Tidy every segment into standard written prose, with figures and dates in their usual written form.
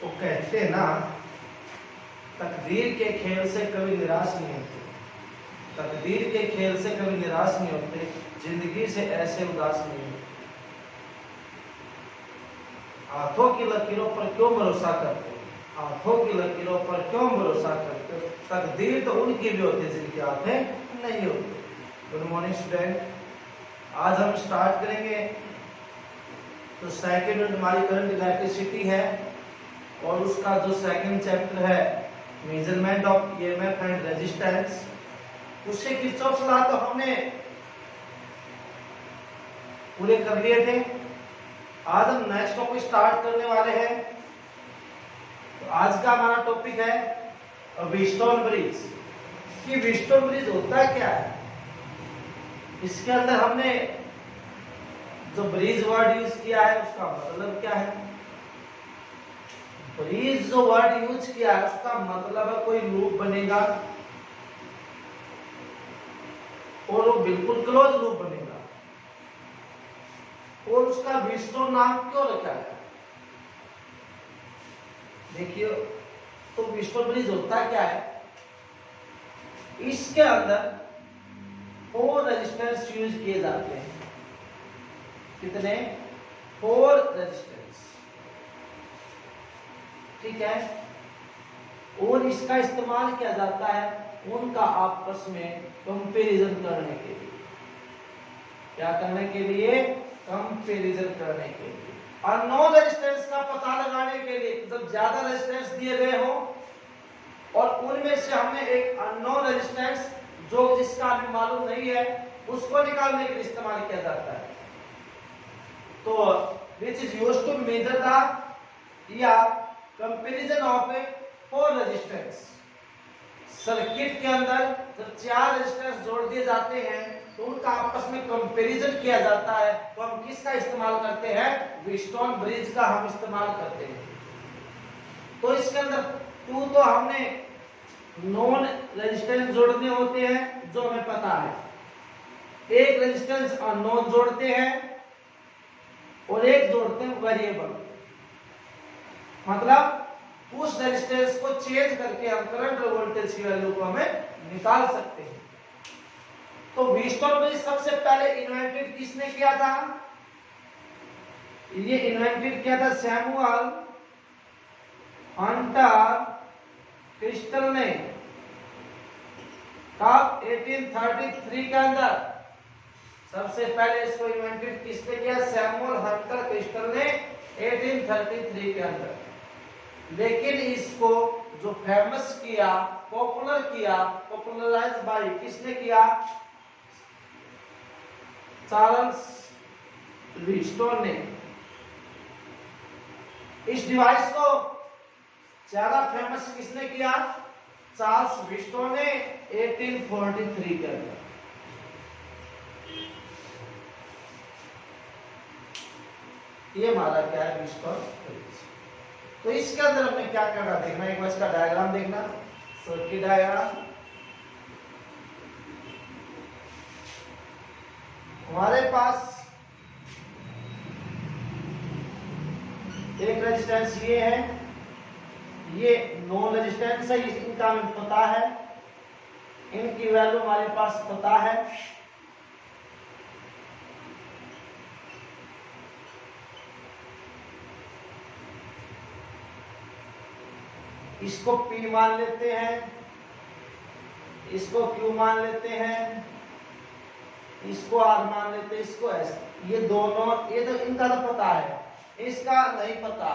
वो कहते हैं ना, तकदीर के खेल से कभी निराश नहीं होते, तकदीर के खेल से कभी निराश नहीं होते, जिंदगी से ऐसे उदास नहीं होते। हाथों की लकीरों पर क्यों भरोसा करते हो, हाथों की लकीरों पर क्यों भरोसा करते हो, तकदीर तो उनकी भी होती है जिनकी हाथें नहीं होती। गुड मॉर्निंग स्टूडेंट, आज हम स्टार्ट करेंगे। तो सेकेंड यूनिट हमारी करंट इलेक्ट्रिसिटी है और उसका जो सेकंड चैप्टर है measurement of EMF and resistance, उससे किरचॉफ लॉ तो हमने पूरे कर लिए थे। आज हम नेक्स्ट टॉपिक स्टार्ट करने वाले हैं। तो आज का हमारा टॉपिक है व्हीटस्टोन ब्रिज। कि व्हीटस्टोन ब्रिज होता क्या है, इसके अंदर हमने जो ब्रिज वर्ड यूज किया है उसका मतलब क्या है। ब्रिज जो वर्ड यूज किया है उसका मतलब है कोई लूप बनेगा और वो बिल्कुल क्लोज लूप बनेगा, और उसका व्हीटस्टोन नाम क्यों रखा है। देखिए, तो व्हीटस्टोन ब्रिज होता क्या है, इसके अंदर 4 रेजिस्टेंस यूज किए जाते हैं। कितने? 4 रेजिस्टेंस, ठीक है। और इसका इस्तेमाल किया जाता है उनका आपस में कंपैरिजन करने के लिए। क्या करने के लिए? कंपैरिजन करने के लिए। अननोन रेजिस्टेंस का पता लगाने के लिए, जब ज्यादा रेजिस्टेंस दिए गए हो और उनमें से हमने एक अननोन रेजिस्टेंस जो जिसका हमें मालूम नहीं है उसको निकालने के लिए इस्तेमाल किया जाता है। तो which is used to measure the या कंपैरिजन ऑफ 4 रेजिस्टेंस। सर्किट के अंदर जब 4 रेजिस्टेंस जोड़ दिए जाते हैं तो उनका आपस में कंपैरिजन किया जाता है। तो हम किसका इस्तेमाल करते हैं? व्हीटस्टोन ब्रिज का हम इस्तेमाल करते हैं। तो इसके अंदर 2 तो हमने नॉन रेजिस्टेंस जोड़ने होते हैं जो हमें पता है, एक रेजिस्टेंस अननोन जोड़ते हैं और एक जोड़ते हैं वेरिएबल। मतलब उस रेजिस्टेंस को चेंज करके हम करंट और वोल्टेज की वैल्यू को हमें निकाल सकते हैं। तो व्हीटस्टोन ब्रिज सबसे पहले इन्वेंटेड किसने किया था? ये इन्वेंटेड किया था सैमुअल हंटर क्रिस्टल ने। कब? 1833 के अंदर। सबसे पहले इसको इन्वेंटेड किसने किया? सैमुअल हंटर क्रिस्टल ने 1833 के अंदर। लेकिन इसको जो फेमस किया, पॉपुलर किया, पॉपुलराइज बाय किसने किया? चार्ल्स व्हीटस्टोन ने। इस डिवाइस को ज्यादा फेमस किसने किया? चार्ल्स व्हीटस्टोन ने 1843 के अंदर। ये हमारा क्या है? Wheatstone bridge. तो इसके अंदर हमें क्या करना देखना, एक बार इसका डायग्राम देखना, सर्किट डायग्राम। हमारे पास एक रेजिस्टेंस ये है, ये नॉन रेजिस्टेंस है, इनका हमें पता है, इनकी वैल्यू हमारे पास पता है। इसको P मान लेते हैं, इसको Q मान लेते हैं, इसको R मान लेते हैं, इसको S। ये दोनों, ये तो इनका तो पता है, इसका नहीं पता।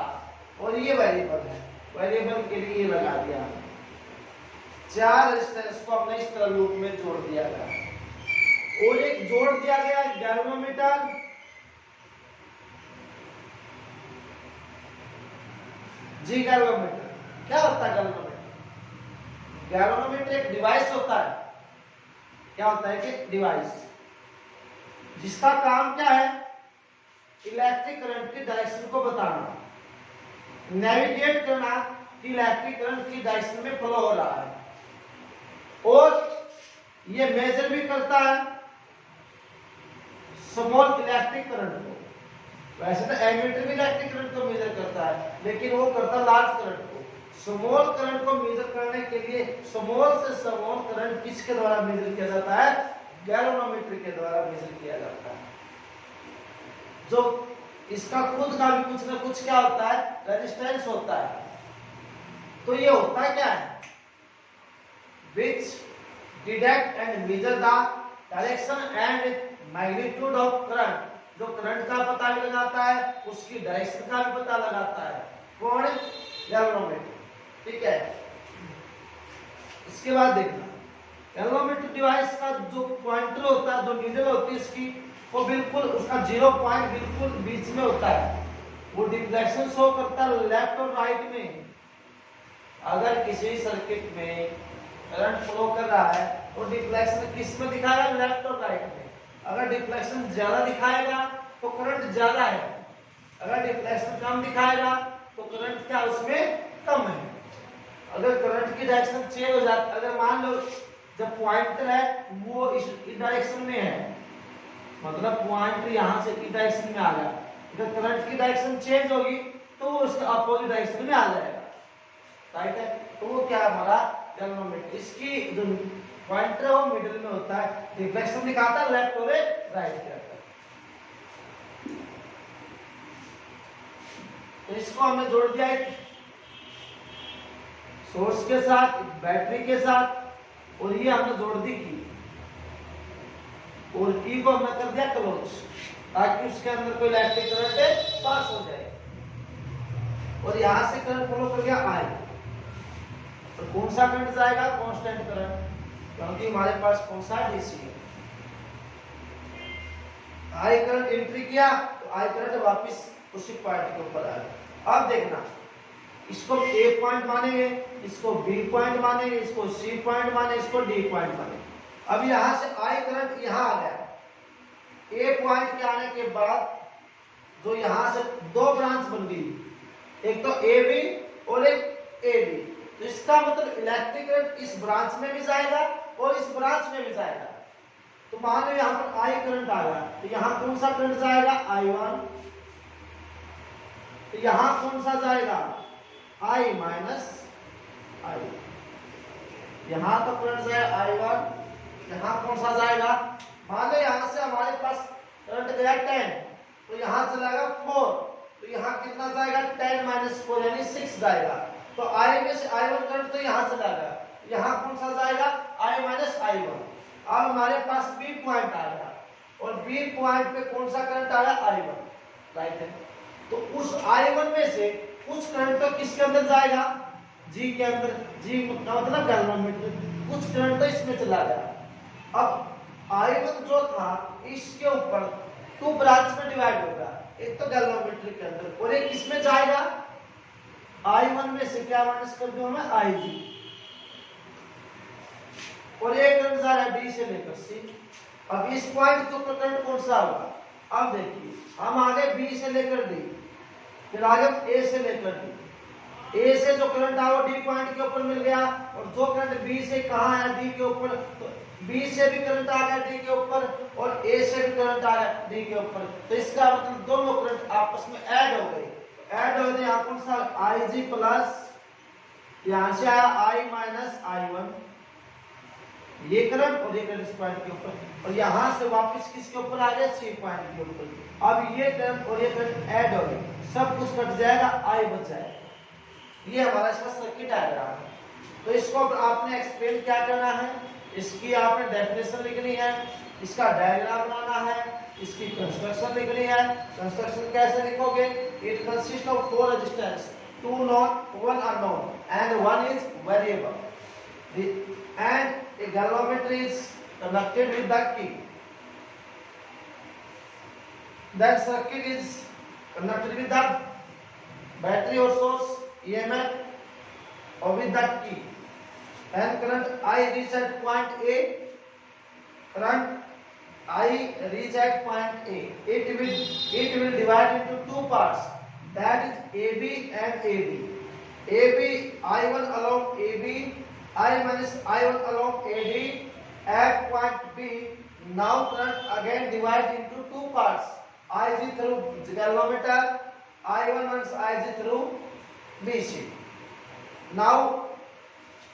और ये वेरिएबल है, वेरिएबल के लिए ये लगा दिया। 4 रेजिस्टेंस को हमने इस तरह लूप में जोड़ दिया गया और एक जोड़ दिया गया गैल्वेनोमीटर। जी गैल्वेनोमीटर क्या होता है? गैल्वेनोमीटर, गैल्वेनोमीटर एक डिवाइस होता है। क्या होता है कि डिवाइस जिसका काम क्या है? इलेक्ट्रिक करंट की डायरेक्शन को बताना, नेविगेट करना कि इलेक्ट्रिक करंट की डायरेक्शन में फ्लो हो रहा है, और ये मेजर भी करता है स्मॉल इलेक्ट्रिक करंट को। वैसे तो एमीटर भी इलेक्ट्रिक करंट को मेजर करता है, लेकिन वो करता लार्ज करंट को। स्मॉल करंट को मेजर करने के लिए स्मॉल से स्मॉल करंट किसके द्वारा मेजर किया जाता है? गैल्वेनोमीटर के द्वारा मेजर किया जाता है। जो इसका खुद का भी कुछ ना कुछ क्या होता है? रेजिस्टेंस होता है। तो ये होता है क्या है? which detect and measure the direction and magnitude of current। जो करंट का पता भी लगाता है, उसकी डायरेक्शन का भी पता लगाता है। कौन? गैल्वेनोमीटर। ठीक है। इसके बाद देखना, गैल्वेनोमीटर डिवाइस का जो पॉइंटर होता है, जो नीडल होती है इसकी, वो बिल्कुल उसका 0 पॉइंट बिल्कुल बीच में होता है। वो डिफ्लेक्शन शो करता है लेफ्ट और राइट में। अगर किसी सर्किट में करंट फ्लो कर रहा है तो डिफ्लेक्शन किस में दिखाएगा? लेफ्ट और राइट में। अगर डिफ्लेक्शन ज्यादा दिखाएगा तो करंट ज्यादा है, अगर डिफ्लेक्शन कम दिखाएगा तो करंट क्या उसमें कम है। अगर करंट की डायरेक्शन चेंज हो जाती, अगर मान लो जब पॉइंटर है वो इस डायरेक्शन में है, मतलब पॉइंटर यहां से इस डायरेक्शन में आ गया, अगर करंट की डायरेक्शन चेंज होगी तो वो उसके अपोजिट डायरेक्शन में आ जाएगा। राइट है? तो वो क्या हमारा गैल्वेनोमीटर। इसकी जो पॉइंटर है वो मिडिल में होता है, रिफ्लेक्शन दिखाता है लेफ्ट और राइट के। तो इसको हमने जोड़ दिया एक सोर्स के साथ, बैटरी के साथ, और ये हमने जोड़ दी की, और की को हमने कर दिया क्लोज, ताकि उसके अंदर कोई इलेक्ट्रिक करंट पास हो जाए। और यहां से करंट फ्लो कर गया आई, और कौन सा करंट जाएगा? कांस्टेंट करंट, क्योंकि हमारे पास कौन सा डीसी है। आई करंट एंट्री किया तो आई करंट वापस उसी पॉइंट के ऊपर आ गया। अब देखना, इसको ए पॉइंट मानेंगे, इसको बी पॉइंट मानेंगे, इसको सी पॉइंट माने, इसको डी पॉइंट माने। अब यहां से आई करंट यहां आ गया, ए पॉइंट के आने के बाद जो यहां से दो ब्रांच बन गई, एक तो ए बी और एक ए बी। तो इसका मतलब इलेक्ट्रिक करंट इस ब्रांच में भी जाएगा और इस ब्रांच में भी जाएगा। तो मान लो यहां पर आई करंट आ गया, तो यहां कौन सा करंट जाएगा? I1। तो यहां कौन सा जाएगा? I minus I। यहां तो करंट जाएगा I1, यहां कौन सा जाएगा? मान लो यहां से हमारे पास करंट गया 10, तो यहां चलाएगा 4, तो यहां कितना जाएगा? 10 माइनस 4 यानी 6 जाएगा। तो I में से I1 करंट तो यहां चला गया, यहां कौन सा जाएगा? I minus I1। अब हमारे पास बी पॉइंट आ गया, और बी पॉइंट पे कौन सा करंट आया? I1। राइट है? तो उस I1 में से कुछ करंट तो किसके अंदर जाएगा? जी के अंदर। जी का मतलब गैल्वेनोमीटर, कुछ करंट तो इसमें चला गया। अब I1 जो था इसके ऊपर 2 ब्रांच में डिवाइड होगा, एक तो गैल्वेनोमीटर के अंदर और एक किसमें जाएगा? I1 में से क्या माइनस कर दूं मैं? Ig। और एक करंट जा रहा है डी से लेकर सी। अब इस पॉइंट के ऊपर करंट कौन सा होगा? अब देखिए, हम आगे बी से लेकर डी, फिर आगे ए से लेकर डी। ए से जो करंट आया वो डी पॉइंट के ऊपर मिल गया, और जो करंट बी से कहां आया? डी के ऊपर। तो बी से भी करंट आ गया डी के ऊपर, और ए से भी करंट आ गया डी के ऊपर। तो इसका मतलब दोनों करंट आपस में ऐड हो गए। ऐड हो गए, यहां कौन सा? Ig प्लस, यहां से आया I माइनस I1, ये करंट और ये करंट इस पॉइंट के ऊपर, और यहां से वापस किसके ऊपर आ गया? सी पॉइंट के ऊपर। अब ये करंट और ये करंट ऐड हो गए, सब कुछ कट जाएगा, आई बच जाएगा। ये हमारा इसका सर्किट डायग्राम है। तो इसको आपने एक्सप्लेन क्या करना है? इसकी आपने डेफिनेशन लिखनी है, इसका डायग्राम बनाना है, इसकी कंस्ट्रक्शन लिखनी है। कंस्ट्रक्शन कैसे लिखोगे? It consist of 4 resistance, 2 known, 1 unknown, and 1 is variable. And a galvanometer is connected with the key. That circuit is connected with the battery or source EMF or with that key. And current I reach at point A. Current I reach at point A. It will divide into 2 parts. That is AB and AD. AB I1 along AB. I minus I1 along AD at point B. Now current again divide into 2 parts. Ig through galvanometer, I1 minus Ig through BC. Now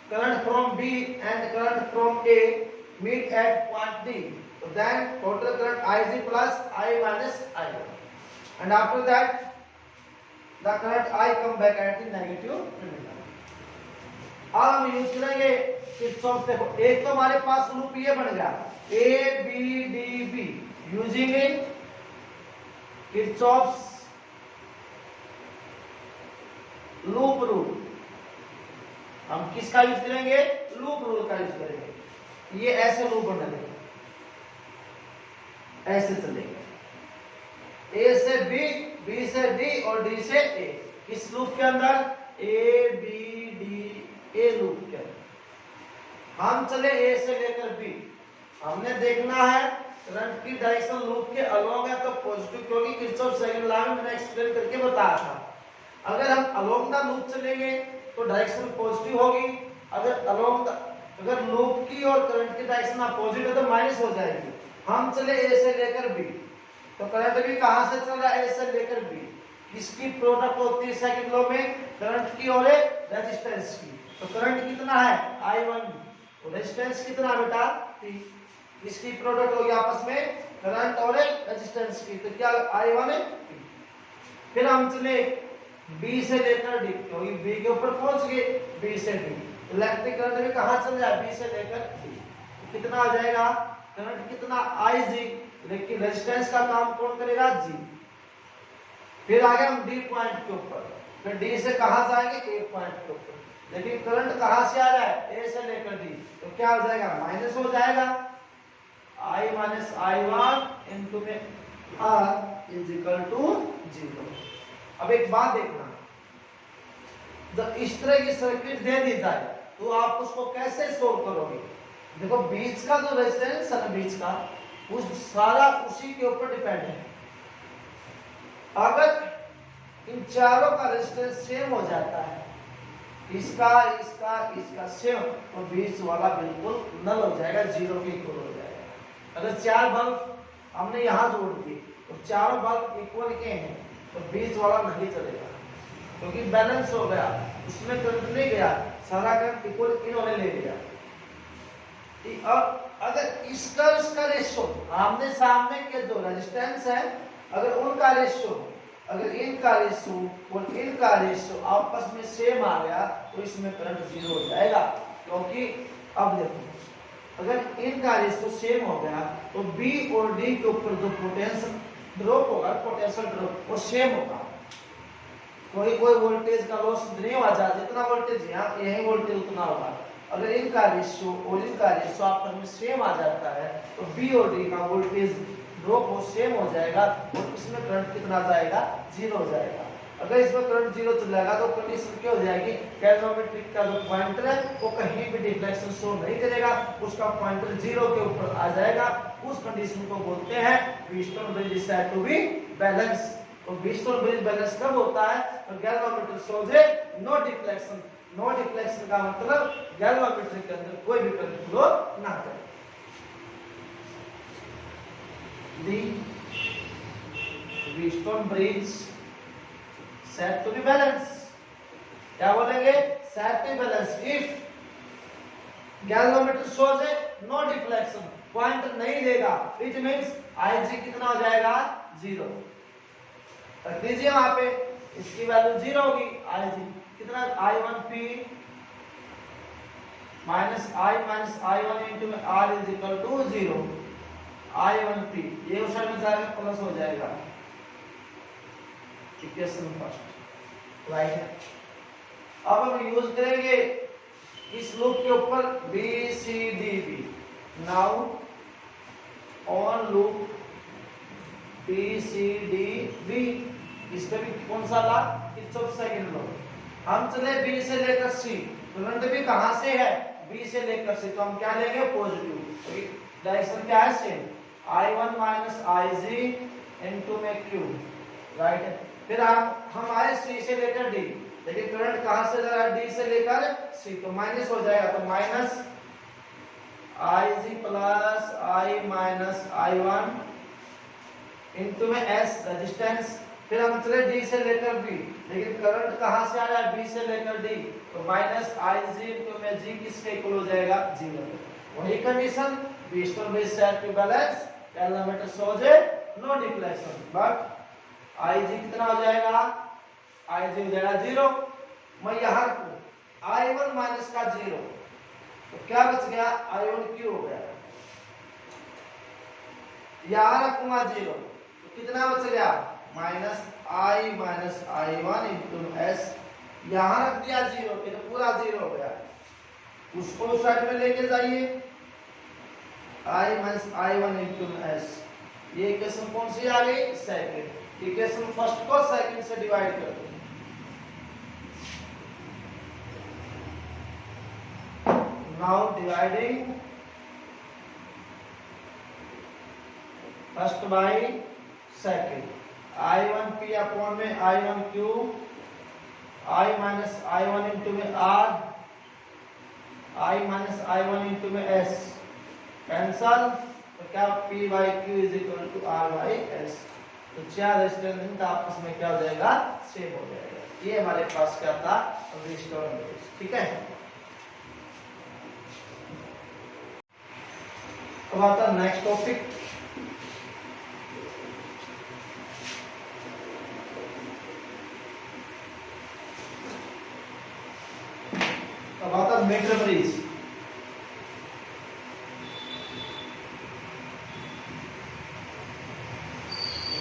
current from B and current from A meet at point D. So then total current Ig plus I minus I1. And after that the current I come back at the negative terminal. अब हम use करेंगे Kirchhoff. देखो एक तो हमारे पास loop ये बन गया A B D B using in Kirchhoff's loop rule. हम किसका यूज करेंगे? लूप रूल का यूज करेंगे। ये ऐसे लूप बना देंगे, ऐसे चलेंगे A से B, B से D और D से A। किस लूप के अंदर? A B D A loop के अंदर। हम चले A से लेकर B। हमने देखना है करंट की डायरेक्शन लूप के अलोंग है तो पॉजिटिव, क्योंकि किरचॉफ सेकंड लॉ में मैंने एक्सप्लेन करके बताया था। अगर हम अलोंग द लूप चलेंगे तो डायरेक्शन पॉजिटिव होगी। अगर लूप की और करंट की डायरेक्शन अपोजिट है तो माइनस हो जाएगी। हम चले A से लेकर B, तो करंट भी कहां से चल रहा है? A से लेकर B। किसकी प्रोडक्ट होती है सेकंड लॉ में? करंट की और रेजिस्टेंस की। तो करंट कितना है? I1, और रेजिस्टेंस कितना बेटा? T। इसकी प्रोडक्ट होगी आपस में करंट और रेजिस्टेंस की, तो क्या I1 है T। फिर हम चले B से लेकर D, क्योंकि B के ऊपर पहुंच गए B से D। इलेक्ट्रिक करंट भी कहां चल जाए? B से लेकर D। तो कितना आ जाएगा? करंट कितना? Ig, लेकिन रेजिस्टेंस का काम कौन करेगा? G। फिर आगे हम D पॉइंट के ऊपर, फिर D से कहां जाएंगे? A पॉइंट के ऊपर। लेकिन करंट कहां से आ रहा है? A से लेकर D, तो क्या हो जाएगा? माइनस हो जाएगा। I minus I1 into में R is equal to 0। अब एक बात देखना, जब इस तरह की सर्किट दे दी जाए तो आप उसको कैसे सोल्व करोगे? देखो बीच का जो रेजिस्टेंस है ना, बीच का उस सारा उसी के ऊपर डिपेंड है। अगर इन चारों का रेजिस्टेंस सेम हो जाता है, इसका इसका इसका सेम, तो बीच वाला बिल्कुल नल हो जाएगा, जीरो के इक्वल हो जाएगा। अगर चार बल्ब हमने यहाँ जोड़ दिए तो चारों बल्ब इक्वल के हैं तो बीच वाला नहीं चलेगा, क्योंकि बैलेंस हो गया, उसमें करंट नहीं गया, सारा करंट इक्वल इन्होंने ले लिया। अब अगर इसका रेशियो आमने सामने के जो रेजिस्टेंस है, अगर उनका रेशियो, अगर इनका रेशियो और इनका रेशियो आपस में सेम आ गया तो इसमें करंट जीरो हो जाएगा। क्योंकि अब देखो अगर इनका रेशियो सेम हो गया तो B और D के ऊपर जो पोटेंशियल ड्रॉप होगा, पोटेंशियल ड्रॉप वो सेम होगा। कोई वोल्टेज का लॉस नहीं होगा, जितना वोल्टेज यहाँ यही वोल्टेज उतना होगा। अगर इनका रेशियो और इनका रेशियो आपस में सेम आ जाता है तो B और D का वोल्टेज ड्रॉप वो सेम हो जाएगा और इसमें करंट कितना जाएगा? जीरो हो जाएगा। अगर इसमें करंट जीरो चल जाएगा तो कंडीशन क्या हो जाएगी? कैलरीमेट्रिक का जो पॉइंटर है वो कहीं भी डिफ्लेक्शन शो नहीं करेगा, उसका पॉइंटर जीरो के ऊपर आ जाएगा। उस कंडीशन को बोलते हैं Wheatstone bridge is said to be balance. तो व्हीटस्टोन ब्रिज बैलेंस कब होता है? तो galvanometer shows no deflection. No deflection का मतलब गैल्वामीटर के अंदर कोई भी करंट फ्लो ना करे। The Wheatstone bridge said to be balanced। क्या बोलेंगे? said to be balanced if galvanometer shows no deflection, point नहीं देगा, which means Ig कितना हो जाएगा? जीरो। रख दीजिए वहां पे, इसकी वैल्यू जीरो होगी। Ig कितना? I1P minus I1 into R is equal to 0। I1P ये उस साइड में जाएगा प्लस हो जाएगा। इक्वेशन फर्स्ट राइट है। अब हम यूज करेंगे इस लूप के ऊपर B C D B। Now on loop B C D B, इस पे भी कौन सा ला? Kirchhoff second law. हम चले B से लेकर C, करंट भी कहां से है? B से लेकर C, तो हम क्या लेंगे? पॉजिटिव। डायरेक्शन क्या है? Same. I1 minus Ig into में Q राइट है। फिर हम आए C से लेकर D, लेकिन करंट कहां से जा रहा है? D से लेकर C, तो माइनस हो जाएगा, तो minus Ig plus I minus I1 into में एस रेजिस्टेंस, फिर हम चले डी से लेकर बी, लेकिन करंट कहां से आया, बी से लेकर डी, तो माइनस आई जी इनटू में जी किसके इक्वल हो जाएगा, 0। वही condition Wheatstone bridge set to balance, element shows a no deflection, but I G कितना हो जाएगा, आई जी हो जाएगा 0। मैं यहां रखूं I1 माइनस का 0, तो क्या बच गया, I1 क्यों हो गया, यहां रखूंगा 0, तो कितना बच गया, माइनस I1 इंटू एस, यहां रख दिया 0, ये तो पूरा 0 हो गया, उसको उस साइड में लेके जाइए, I minus I1 into S, ये इक्वेशन कौन सी आ गई, सेकंड, इक्वेशन फर्स्ट को सेकंड से डिवाइड कर दो, now dividing first by second, I1 P upon में I1 Q, I minus I1 into में R, I minus I1 into में S, कैंसल, तो क्या P by Q is equal to R by S, तो चार resistance आपस में क्या हो जाएगा, सेम हो जाएगा। ये हमारे पास क्या था, रेजिस्टर, ठीक है। अब आता नेक्स्ट टॉपिक, अब आता metre bridge.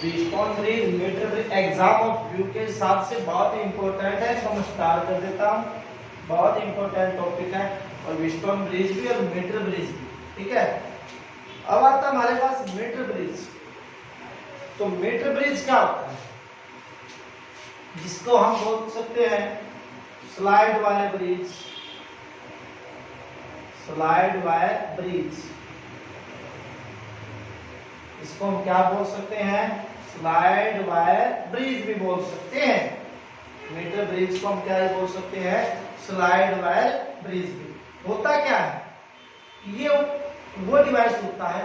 Wheatstone bridge, metre bridge exam of view के हिसाब से बहुत ही इंपॉर्टेंट है, तो मैं स्टार्ट कर देता हूँ, बहुत इंपॉर्टेंट टॉपिक है, और व्हीटस्टोन ब्रिज भी और मीटर ब्रिज भी, ठीक है। अब आता हमारे पास मीटर ब्रिज, तो मीटर ब्रिज क्या होता है, जिसको हम बोल सकते हैं slide wire bridge, slide wire bridge, इसको हम क्या बोल सकते हैं, स्लाइड वायर ब्रिज भी बोल सकते हैं। मीटर ब्रिज को हम क्या बोल सकते हैं, स्लाइड वायर ब्रिज भी। होता क्या है, ये वो डिवाइस होता है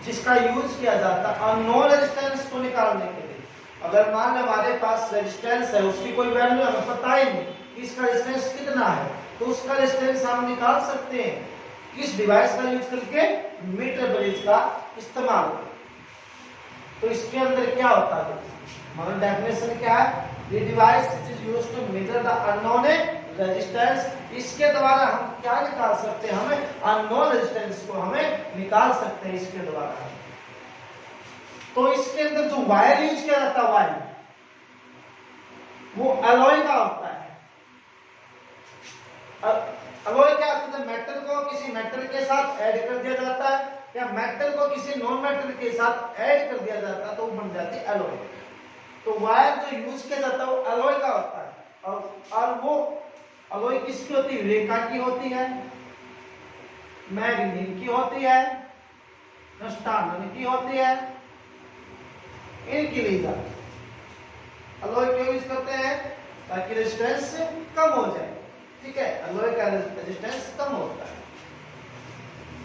जिसका यूज किया जाता है अननोन रेजिस्टेंस को निकालने के लिए। अगर मान लो हमारे पास रेजिस्टेंस है, उसकी कोई वैल्यू हमें पता ही नहीं कि इसका रेजिस्टेंस कितना है, तो उसका रेजिस्टेंस हम निकाल सकते हैं किस डिवाइस का यूज करके, मीटर ब्रिज का इस्तेमाल करके। तो इसके अंदर क्या होता है, हमारा डेफिनेशन क्या है, ये device which is used to measure the unknown resistance, इसके द्वारा हम क्या निकाल सकते हैं, हमें अननोन रेजिस्टेंस को हमें निकाल सकते हैं इसके द्वारा। तो इसके अंदर जो वायर यूज किया जाता है, वायर वो अलॉय का होता है। अलॉय क्या होता है, मेटल को किसी मेटल के साथ ऐड कर दिया जाता है, या मेटल को किसी नॉन मेटल के साथ ऐड कर दिया जाता है, तो वो बन जाती है अलॉय। तो वायर जो यूज किया जाता है वो अलॉय का होता है, और वो अलॉय किसकी होती है, रेखा की होती है, मैग्नीन की होती है, टंगस्टन की होती है, इनकी ली जाती है। अलॉय क्यों यूज करते हैं, ताकि रेजिस्टेंस कम हो जाए, ठीक है, अलॉय का रेजिस्टेंस कम होता है।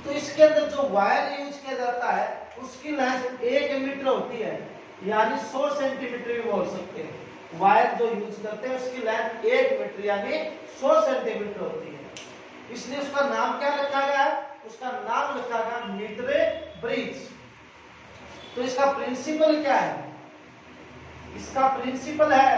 तो इसके अंदर जो वायर यूज किया जाता है उसकी लेंथ 1 मीटर होती है, यानी 100 सेंटीमीटर भी बोल सकते हैं। वायर जो यूज करते हैं उसकी लेंथ 1 मीटर यानी 100 सेंटीमीटर होती है, इसलिए उसका नाम क्या रखा गया है, उसका नाम रखा गया मीटर ब्रिज। तो इसका प्रिंसिपल क्या है, इसका प्रिंसिपल है,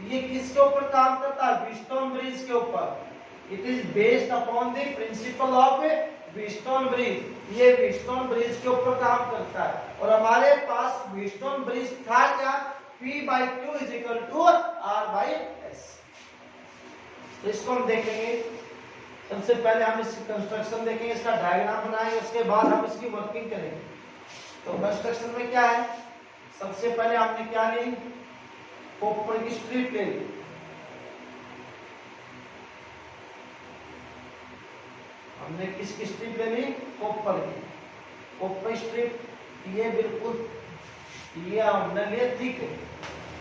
ये किसके ऊपर काम करता है, व्हीटस्टोन ब्रिज के ऊपर। It is based upon the principle of Wheatstone bridge, ये व्हीटस्टोन ब्रिज के ऊपर काम करता है। और हमारे पास व्हीटस्टोन ब्रिज था क्या, P by Q is equal to R by S। तो इसको हम देखेंगे, सबसे पहले हम इसकी कंस्ट्रक्शन देखेंगे, इसका डायग्राम बनाएंगे, उसके बाद हम इसकी वर्किंग करेंगे। तो कंस्ट्रक्शन में क्या है, सबसे पहले हमने क्या ली, कॉपर की स्ट्रिप ले ली, हमने किसकी स्ट्रिप ले ली, कॉपर की, कॉपर स्ट्रिप, ये बिल्कुल ये हमने लिया थिक,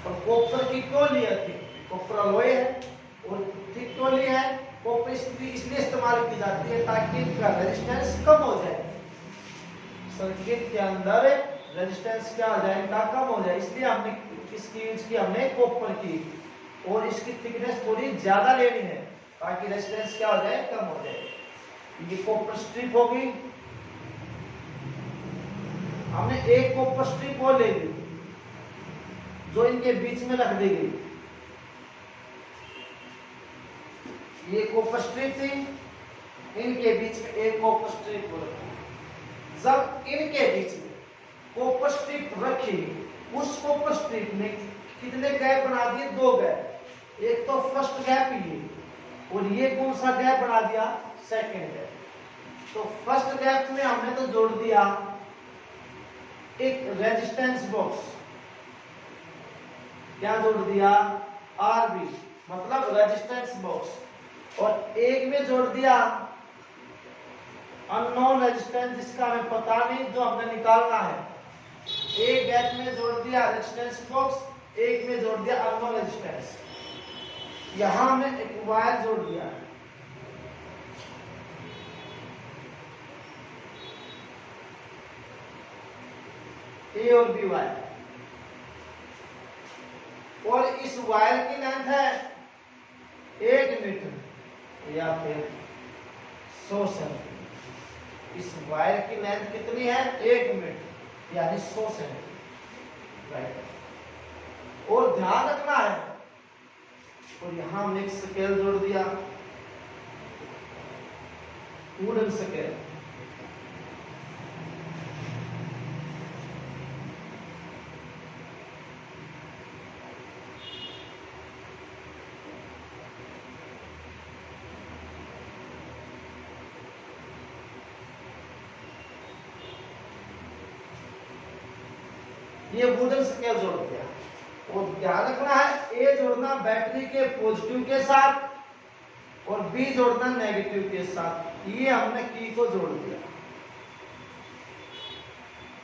और कॉपर की क्यों लिया थिक, कॉपर अलॉय है, और थिक क्यों लिया है, कॉपर इसलिए इस्तेमाल की जाती है ताकि इनका रेजिस्टेंस कम हो जाए, सर्किट के अंदर रेजिस्टेंस क्या हो जाए, इनका कम हो जाए, इसलिए हमने किसकी यूज की, हमने कॉपर की, और इसकी थिकनेस थोड़ी ज्यादा लेनी है ताकि रेजिस्टेंस क्या हो जाए, कम हो जाए। ये कॉपर स्ट्रिप होगी, हमने एक कॉपर स्ट्रिप और ले ली जो इनके बीच में रख दी गई। ये कॉपर स्ट्रिप थी, इनके बीच में एक कॉपर स्ट्रिप और रखी। जब इनके बीच में कॉपर स्ट्रिप रखी, उस कॉपर स्ट्रिप ने कितने गैप बना दिए, 2 गैप। एक तो फर्स्ट गैप ये, और ये कौन सा गैप बना दिया, सेकंड गैप। तो फर्स्ट गैप में हमने तो जोड़ दिया एक रेजिस्टेंस बॉक्स, क्या जोड़ दिया, आरबी मतलब रेजिस्टेंस बॉक्स, और एक में जोड़ दिया अननोन रेजिस्टेंस जिसका हमें पता नहीं, जो हमने निकालना है। एक गैप में जोड़ दिया रेजिस्टेंस बॉक्स, एक में जोड़ दिया अननोन रेजिस्टेंस। यहां हमने एक वायर जोड़ दिया है, ए और बी वायर, और इस वायर की लेंथ है 1 मीटर या फिर 100 सेंटीमीटर। इस वायर की लेंथ कितनी है, 1 मीटर यानी 100 सेंटीमीटर। और ध्यान रखना है, और यहां हमने एक स्केल जोड़ दिया, वुडन स्केल। ये वुडन स्केल जोड़ दिया। और ध्यान रखना है, ए जोड़ना बैटरी के पॉजिटिव के साथ और बी जोड़ना नेगेटिव के साथ। ये हमने की को जोड़ दिया,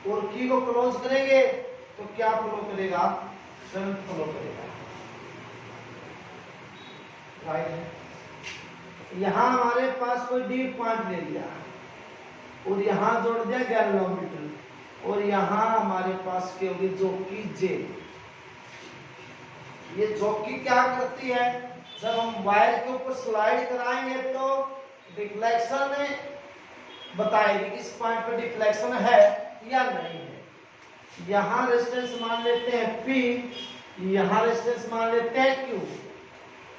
और की को क्लोज करेंगे तो क्या फ्लो करेगा, करंट फ्लो करेगा, राइट है। यहां हमारे पास कोई डी पॉइंट ले लिया, और यहां जोड़ दिया गैल्वेनोमीटर, और यहां हमारे पास क्या होगी, जोकी जे। ये जोकी क्या करती है, जब हम वायर के ऊपर स्लाइड कराएंगे तो डिफ्लेक्शन बताएगी इस पॉइंट पे डिफ्लेक्शन है या नहीं है। यहां रेजिस्टेंस मान लेते हैं P, यहां रेजिस्टेंस मान लेते हैं Q,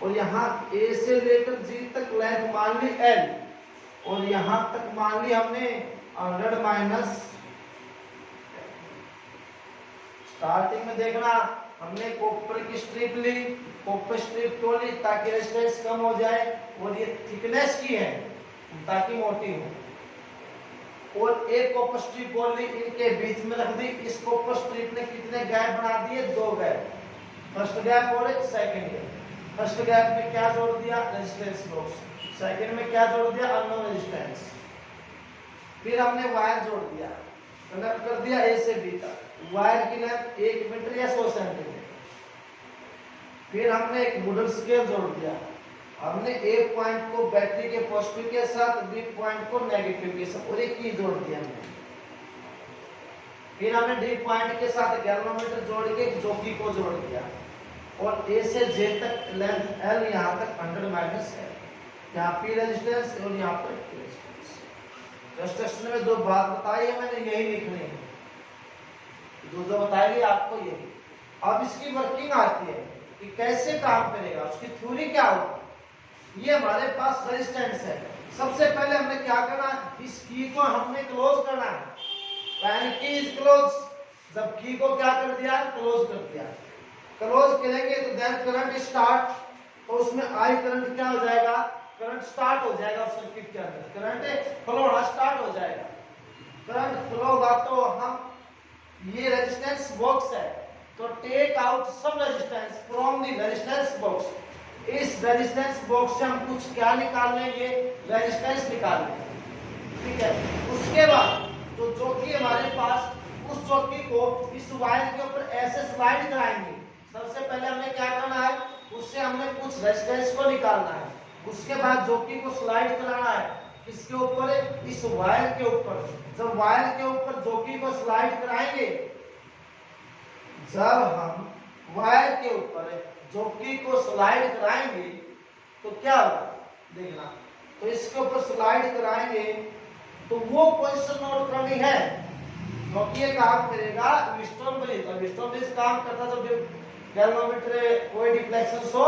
और यहां A से लेकर G तक लेंथ मान ली L, और यहां तक मान ली हमने 100 माइनस। स्टार्टिंग में देखना, हमने कॉपर की स्ट्रिप ली, कॉपर स्ट्रिप क्यों ली, ताकि रेजिस्टेंस कम हो जाए, और ये थिकनेस की है ताकि मोटी हो। और एक कॉपर स्ट्रिप और ली, इनके बीच में रख दी। इस कॉपर स्ट्रिप ने कितने गैप बना दिए, 2 गैप, फर्स्ट गैप और एक सेकंड गैप। फर्स्ट गैप में क्या जोड़ दिया, रेजिस्टेंस बॉक्स, सेकंड में क्या जोड़ दिया, अननोन रेजिस्टेंस। फिर हमने वायर जोड़ दिया, कनेक्ट कर दिया ए से बी तक। वायर की लेंथ 1 मीटर या 100 सेंटीमीटर। फिर हमने एक वुडन स्केल जोड़ दिया, हमने ए पॉइंट को बैटरी के पॉजिटिव के साथ, बी पॉइंट को नेगेटिव के साथ, और एक की जोड़ दिया हमने। फिर हमने डी पॉइंट के साथ गैल्वेनोमीटर जोड़ के जोकी को जोड़ दिया, और ए से जे तक लेंथ एल, यहां तक 100 माइनस है। यहाँ पी रेजिस्टेंस और यहाँ पर रेजिस्टेंस। रेजिस्टेंस में जो बात बताई है मैंने यही लिखनी है, जो बताएगी आपको यही। अब इसकी वर्किंग आती है कि कैसे काम करेगा, उसकी थ्योरी क्या होगी। ये हमारे पास रेजिस्टेंस है। सबसे पहले हमने क्या करना है, इस की को हमने क्लोज करना है। व्हेन की इज क्लोज, जब की को क्या कर दिया, क्लोज कर दिया। क्लोज करेंगे तो देन करंट स्टार्ट, तो उसमें आई करंट क्या हो जाएगा, करंट स्टार्ट हो जाएगा सर्किट के अंदर, करंट फ्लो होना स्टार्ट हो जाएगा। करंट फ्लो होगा तो हम, ये रेजिस्टेंस बॉक्स है, तो take out some resistance from the resistance box. इस रेजिस्टेंस बॉक्स से हम कुछ क्या निकाल लेंगे, रेजिस्टेंस निकाल लेंगे, ठीक है। उसके बाद तो चौकी हमारे पास, उस चौकी को इस वायर के ऊपर ऐसे स्लाइड कराएंगे। सबसे पहले हमें क्या करना है, उससे हमने कुछ रेजिस्टेंस को निकालना है। उसके बाद चौकी को स्लाइड कराना है, किसके ऊपर, इस वायर के ऊपर। जब वायर के ऊपर जॉकी को स्लाइड कराएंगे, जब हम वायर के ऊपर जॉकी को स्लाइड कराएंगे तो क्या होगा देखना। तो इसके ऊपर स्लाइड कराएंगे तो वो पोजीशन नोट करनी है, क्योंकि ये काम करेगा व्हीटस्टोन ब्रिज। और व्हीटस्टोन ब्रिज काम करता जब गैल्वेनोमीटर कोई डिफ्लेक्शन शो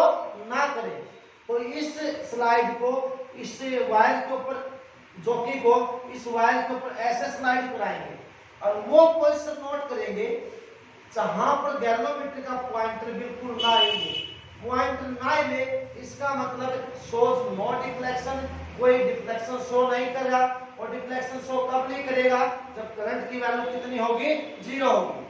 ना करे। तो इस स्लाइड को इस वायर के ऊपर, जॉकी को इस वायर के ऊपर ऐसे स्लाइड कराएंगे और वो पोजीशन नोट करेंगे जहां पर गैल्वेनोमीटर का पॉइंटर बिल्कुल ना आएंगे। पॉइंटर ना आए इसका मतलब शोज नो डिफ्लेक्शन, कोई डिफ्लेक्शन शो नहीं करेगा। और डिफ्लेक्शन शो कब नहीं करेगा, जब करंट की वैल्यू कितनी होगी, 0 होगी।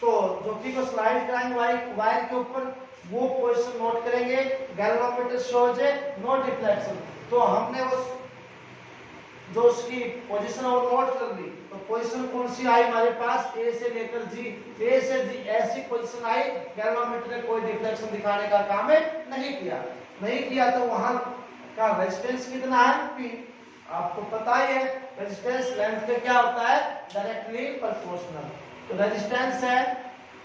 तो जॉकी को स्लाइड कराएंगे वायर के ऊपर, वो पोजीशन नोट करेंगे, गैल्वेनोमीटर शोज है नो डिफ्लेक्शन। तो हमने वो जो उसकी पोजीशन और नोट कर ली। तो पोजीशन कौन सी आई हमारे पास, ए से लेकर जी, ए से जी ऐसी पोजीशन आई। गैल्वेनोमीटर ने कोई डिफ्लेक्शन दिखाने का काम नहीं किया तो वहां का रेजिस्टेंस कितना है, P। आपको पता ही है रेजिस्टेंस लेंथ के क्या होता है, डायरेक्टली प्रोपोर्शनल। तो रेजिस्टेंस है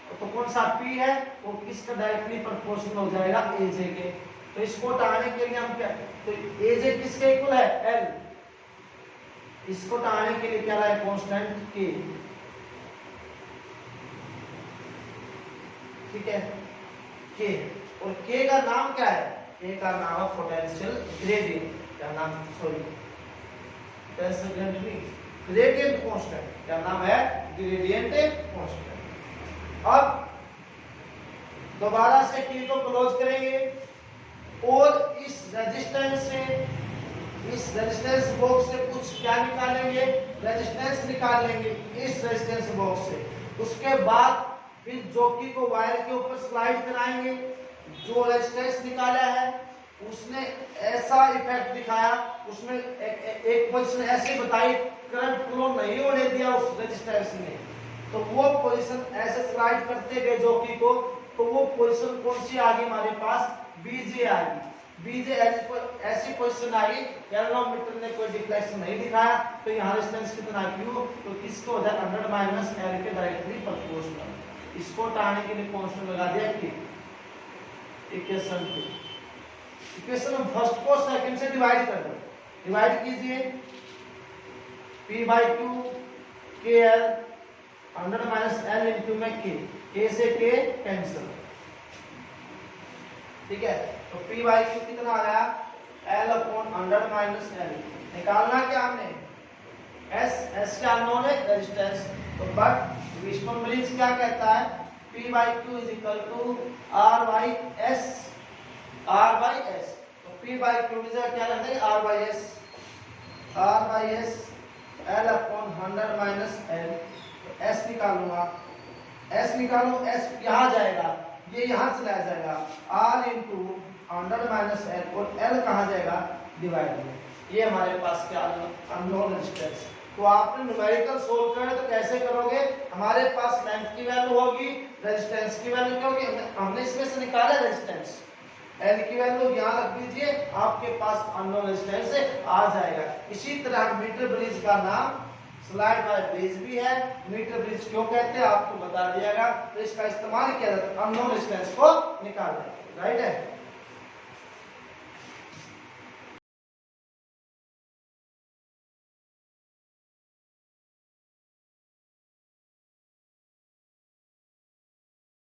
तो कौन सा P है, वो किसका डायरेक्टली प्रोपोर्शनल हो जाएगा, AJ के। तो इसको हटाने के लिए हम क्या, तो AJ किसके इक्वल है, L। इसको हटाने के लिए क्या है, कांस्टेंट K। ठीक है, K। और K का नाम क्या है, K का नाम है पोटेंशियल ग्रेडियंट। क्या नाम, सॉरी ग्रेडियंट कांस्टेंट। क्या नाम है, ग्रेडियंट कांस्टेंट। अब दोबारा से K को क्लोज करेंगे और इस रेजिस्टेंस बॉक्स से कुछ क्या निकालेंगे, रेजिस्टेंस निकाल लेंगे इस रेजिस्टेंस बॉक्स से। उसके बाद फिर जॉकी को वायर के ऊपर स्लाइड कराएंगे। जो रेजिस्टेंस निकाला है उसने ऐसा इफेक्ट दिखाया, उसमें एक पोजीशन ऐसे बताई, करंट फ्लो नहीं होने दिया उस रेजिस्टेंस ने। तो वो पोजीशन ऐसे स्लाइड करते गए जॉकी को, तो वो पोजीशन कौन सी आ गई हमारे पास, BJ आ गई। BJ ऐसी पोजीशन आई, गैल्वेनोमीटर ने कोई डिफ्लेक्शन नहीं दिखाया। तो यहाँ रेजिस्टेंस कितना Q, तो किसको हो जाए 100 माइनस L के डायरेक्टली प्रोपोर्शनल। इसको हटाने के लिए कांस्टेंट लगा दिया K। इक्वेशन फर्स्ट को सेकंड से डिवाइड कर दो, डिवाइड कीजिए, P/2 KL 100 minus L into में K से K कैंसिल। ठीक है, तो P/2 कितना आ गया, L/100 माइनस L। निकालना क्या हमने, S का अननोन है, रेजिस्टेंस। तो बट व्हीटस्टोन ब्रिज क्या कहता है, P/2 is equal to R/S। तो P/2 की जगह क्या रख देंगे, R/S L/100 माइनस L। तो S निकालूंगा, S निकालो, S यहाँ जाएगा, ये यहाँ चला जाएगा, R इंटू 100 माइनस L। और L कहाँ जाएगा, डिवाइड में। ये हमारे पास क्या अननोन रेजिस्टेंस। तो आपने न्यूमेरिकल सोल्व करना तो कैसे करोगे, हमारे पास लेंथ की वैल्यू होगी, रेजिस्टेंस की वैल्यू क्या होगी, हमने इसमें से निकाला रेजिस्टेंस, L की वैल्यू यहाँ रख दीजिए, आपके पास अननोन रेजिस्टेंस आ जाएगा। इसी तरह मीटर ब्रिज का नाम स्लाइड बाय ब्रिज भी है। मीटर ब्रिज क्यों कहते हैं आपको बता दिया गया। तो इसका इस्तेमाल किया जाता है अननोन रेजिस्टेंस को निकालने, राइट है।